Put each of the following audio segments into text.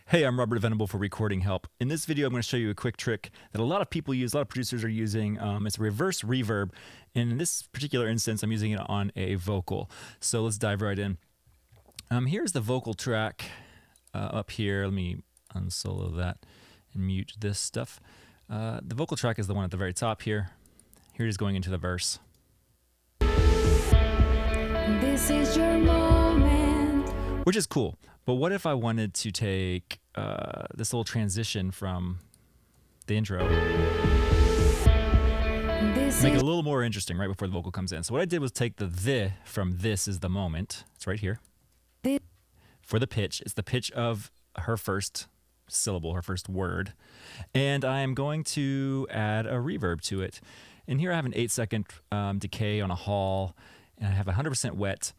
Hey, I'm Robert Venable for Recording Help. In this video, I'm going to show you a quick trick that a lot of people use, a lot of producers are using. It's reverse reverb. And in this particular instance, I'm using it on a vocal. So let's dive right in. Here's the vocal track up here. Let me unsolo that and mute this stuff. The vocal track is the one at the very top here. Here it is going into the verse. This is your moment. Which is cool. But what if I wanted to take this little transition from the intro, make it a little more interesting right before the vocal comes in. So what I did was take the from this is the moment. It's right here. For the pitch, it's the pitch of her first syllable, her first word. And I'm going to add a reverb to it. And here I have an 8-second decay on a hall, and I have 100% wet.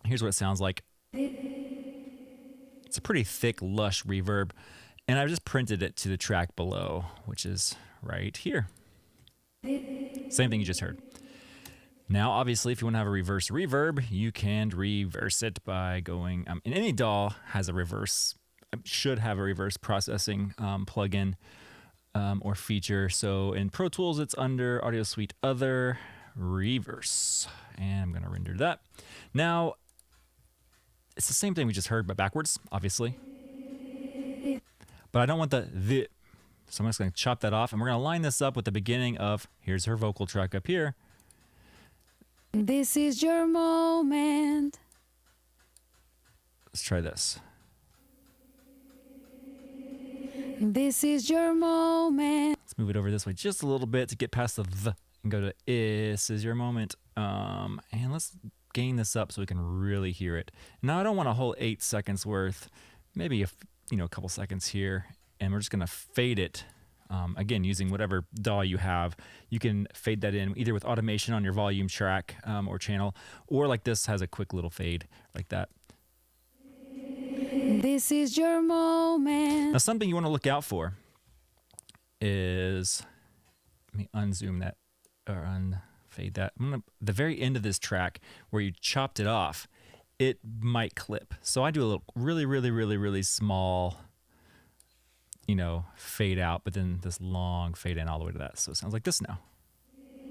Here's what it sounds like. It's a pretty thick, lush reverb, and I just printed it to the track below, which is right here. Same thing you just heard. Now, obviously, if you want to have a reverse reverb, you can reverse it by going, and any DAW has a reverse, should have a reverse processing plugin or feature. So in Pro Tools, it's under Audio Suite Other, Reverse, and I'm going to render that. Now, it's the same thing we just heard, but backwards, obviously. But I don't want the, so I'm just going to chop that off, and we're going to line this up with the beginning of, here's her vocal track up here. This is your moment. Let's try this. This is your moment. Let's move it over this way just a little bit to get past the and go to this is your moment. And let's gain this up so we can really hear it. Now I don't want a whole 8 seconds worth, maybe a couple seconds here, and we're just gonna fade it. Again, using whatever DAW you have, you can fade that in either with automation on your volume track or channel, or like this has a quick little fade like that. This is your moment. Now something you want to look out for is, let me unzoom that or unfade that. The very end of this track where you chopped it off, it might clip. So I do a little really small, fade out, but then this long fade in all the way to that. So it sounds like this now.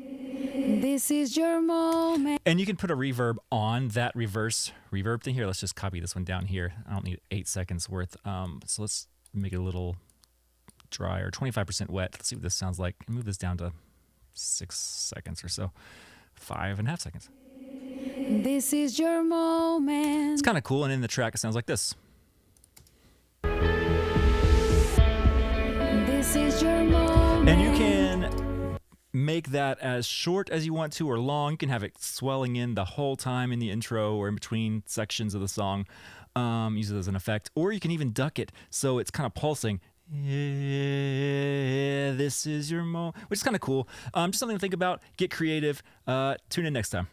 This is your moment. And you can put a reverb on that reverse reverb thing here. Let's just copy this one down here. I don't need 8 seconds worth. So let's make it a little drier, 25% wet. Let's see what this sounds like. Move this down to 6 seconds or so, 5.5 seconds. This is your moment. It's kind of cool. And in the track, it sounds like this. This is your moment. And you can make that as short as you want to or long. You can have it swelling in the whole time in the intro or in between sections of the song. Use it as an effect. Or you can even duck it so it's kind of pulsing. Yeah, this is your moment, which is kind of cool. Just something to think about. Get creative. Tune in next time.